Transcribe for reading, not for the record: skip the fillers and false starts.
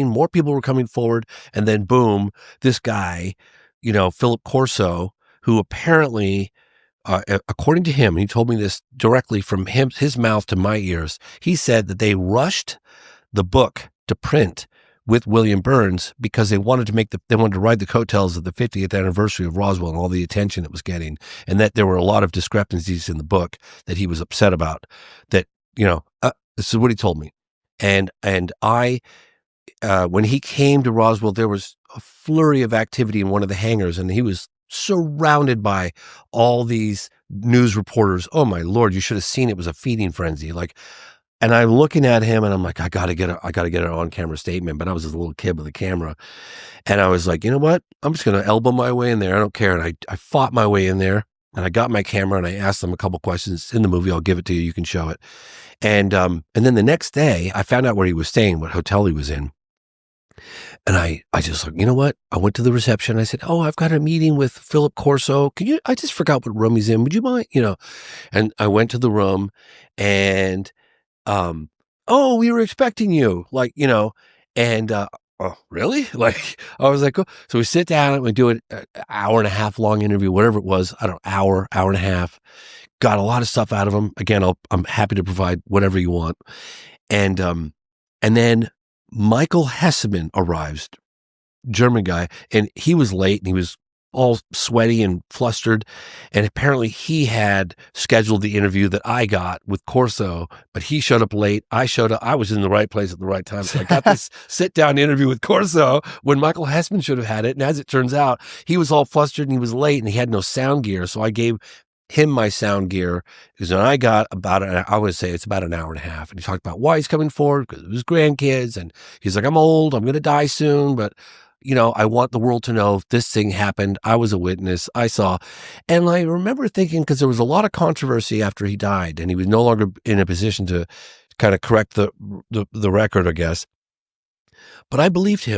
more people were coming forward, and then boom, this guy, Philip Corso, who apparently, according to him, he told me this directly from his mouth to my ears. He said that they rushed the book to print with William Burns because they wanted to ride the coattails of the 50th anniversary of Roswell and all the attention it was getting, and that there were a lot of discrepancies in the book that he was upset about. That this is what he told me, and I. When he came to Roswell, there was a flurry of activity in one of the hangars, and he was surrounded by all these news reporters. Oh my Lord, you should have seen it. It was a feeding frenzy. And I'm looking at him and I'm like, I gotta get an on-camera statement. But I was a little kid with a camera. And I was like, you know what? I'm just going to elbow my way in there. I don't care. And I fought my way in there, and I got my camera and I asked them a couple questions. In the movie, I'll give it to you. You can show it. And then the next day I found out where he was staying, what hotel he was in. And I just like, you know what? I went to the reception. I said, "Oh, I've got a meeting with Philip Corso. I just forgot what room he's in. Would you mind?" And I went to the room, and, "Oh, we were expecting you." And, "Oh, really?" I was like, "Oh." So we sit down and we do an hour and a half long interview, whatever it was. I don't know, hour and a half. Got a lot of stuff out of him. Again, I'm happy to provide whatever you want. And then Michael Hesseman arrives, German guy, and he was late and he was all sweaty and flustered. And apparently he had scheduled the interview that I got with Corso, but he showed up late. I showed up. I was in the right place at the right time. So I got this sit down interview with Corso when Michael Hesseman should have had it. And as it turns out, he was all flustered and he was late and he had no sound gear. So I gave him my sound gear, because when I got I would say it's about an hour and a half. And he talked about why he's coming forward, because of his grandkids. And he's like, "I'm old, I'm going to die soon, but I want the world to know this thing happened. I was a witness. I saw." And I remember thinking, because there was a lot of controversy after he died and he was no longer in a position to kind of correct the record, I guess. But I believed him.